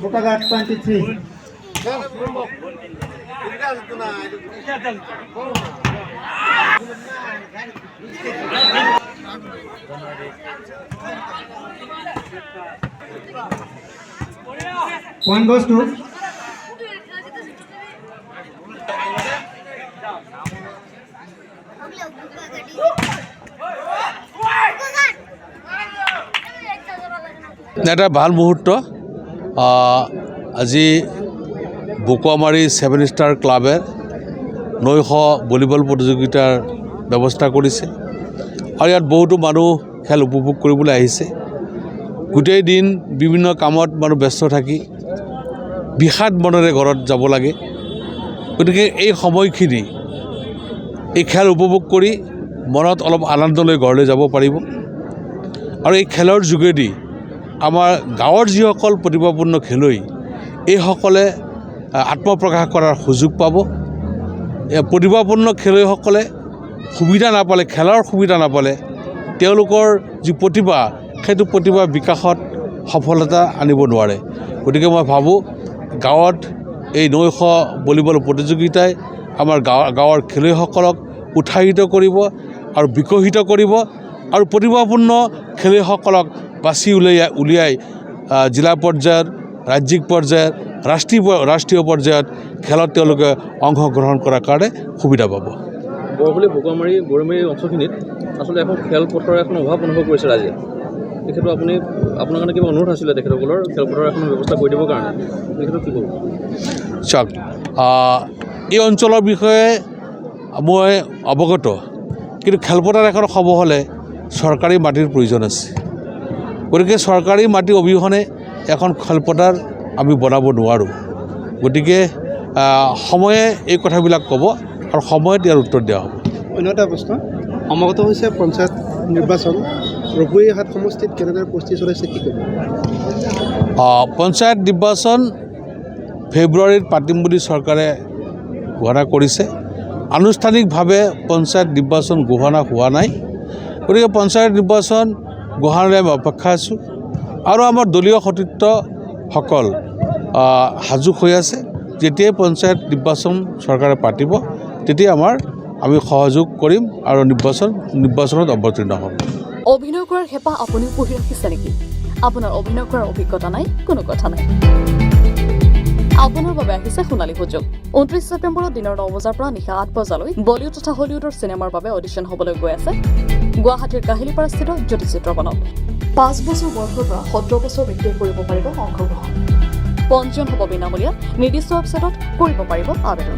Bokagat 23. One goes to এটা ভাল মুহূৰ্ত আজি বোকামাৰী 7 ষ্টাৰ ক্লাবে নৈশ ভলীবল প্ৰতিযোগিতাৰ ব্যৱস্থা কৰিছে আৰু ইয়াত বহুতো মানুহ খেল উপভোগ কৰিবলৈ আহিছে গোটেই দিন বিভিন্ন কামত মানুহ ব্যস্ত থাকি বিষাদ মনেৰে ঘৰত যাব লাগে গতিকে এই সময়খিনি এই খেল উপভোগ কৰি মনত অলপ আনন্দ লৈ ঘৰলৈ যাব পাৰিব আৰু এই খেলৰ যোগেদি আমাৰ গাঁৱৰ যিসকল প্ৰতিভাপূৰ্ণ খেলুৱৈ এইসকলে আত্মপ্ৰকাশ কৰাৰ সুযোগ পাব প্ৰতিভাপূৰ্ণ খেলুৱৈসকলে সুবিধা নাপালে খেলৰ সুবিধা নাপালে তেওঁলোকৰ যি প্ৰতিভা সেইটো প্ৰতিভা বিকাশত সফলতা আনিব নোৱাৰে গতিকে মই ভাবোঁ গাঁৱত এই নৈশ ভলীবল প্ৰতিযোগিতাই আমাৰ গাঁৱৰ খেলুৱৈসকলক উৎসাহিত কৰিব আৰু বিকশিত কৰিব আৰু প্ৰতিভাপূৰ্ণ খেলুৱৈসকলক বাছি উলিয়াই জিলা পৰ্যায়ত ৰাজ্যিক পৰ্যায়ত ৰাষ্ট্ৰীয় পৰ্যায়ত খেলত তেওঁলোকে অংশগ্ৰহণ কৰাৰ কাৰণে সুবিধা পাব বৰহলী বোকামাৰী গৰৈমাৰী অঞ্চলখিনিত আচলতে এখন খেলপথাৰৰ এখন অভাৱ অনুভৱ কৰিছে ৰাইজে তেখেতৰ আপোনাৰ কাৰণে কিবা অনুৰোধ আছিলে তেখেতসকলৰ খেলপথাৰ এখন ব্যৱস্থা কৰি দিবৰ কাৰণে তেখেতক কি ক'ব চাওক এই অঞ্চলৰ বিষয়ে মই অৱগত কিন্তু খেলপথাৰ এখন হ'ব হ'লে চৰকাৰী মাটিৰ প্ৰয়োজন আছে গতিকে চৰকাৰী মাটি অবিহনে এখন খেলপথাৰ আমি বনাব নোৱাৰোঁ গতিকে সময়ে এই কথাবিলাক ক'ব আৰু সময়ত ইয়াৰ উত্তৰ দিয়া হ'ব অন্য এটা প্ৰশ্ন সমাগত হৈছে পঞ্চায়ত নিৰ্বাচন ৰঘুইহাট সমষ্টিত কেনেদৰে প্ৰস্তুতি চলাইছে কি ক'ব পঞ্চায়ত নিৰ্বাচন ফেব্ৰুৱাৰীত পাতিম বুলি চৰকাৰে ঘোষণা কৰিছে আনুষ্ঠানিকভাৱে পঞ্চায়ত নিৰ্বাচন ঘোষণা হোৱা নাই গতিকে পঞ্চায়ত নিৰ্বাচন ঘোষণালৈ আমি অপেক্ষা আছোঁ আৰু আমাৰ দলীয় সতীৰ্থসকল সাজু হৈ আছে যেতিয়াই পঞ্চায়ত নিৰ্বাচন চৰকাৰে পাতিব তেতিয়া আমি সহযোগ কৰিম আৰু নিৰ্বাচনত অৱতীৰ্ণ হ'ম অভিনয় কৰাৰ হেঁপাহ আপুনিও পুহি ৰাখিছে নেকি আপোনাৰ অভিনয় কৰাৰ অভিজ্ঞতা নাই কোনো কথা নাই আপোনাৰ বাবে আহিছে সোণালী সুযোগ 29 ছেপ্টেম্বৰত দিনৰ 9 বজাৰ পৰা নিশা 8 বজালৈ বলিউড তথা হলিউডৰ চিনেমাৰ বাবে অডিশ্যন হ'বলৈ গৈ আছে গুৱাহাটীৰ কাহিলীপাৰাস্থিত জ্যোতি চিত্ৰবনত 5 বছৰ বয়সৰ পৰা 17 বছৰ ব্যক্তিয়ে কৰিব পাৰিব অংশগ্ৰহণ পঞ্জীয়ন হ'ব বিনামূলীয়া নিৰ্দিষ্ট ৱেবছাইটত কৰিব পাৰিব আবেদন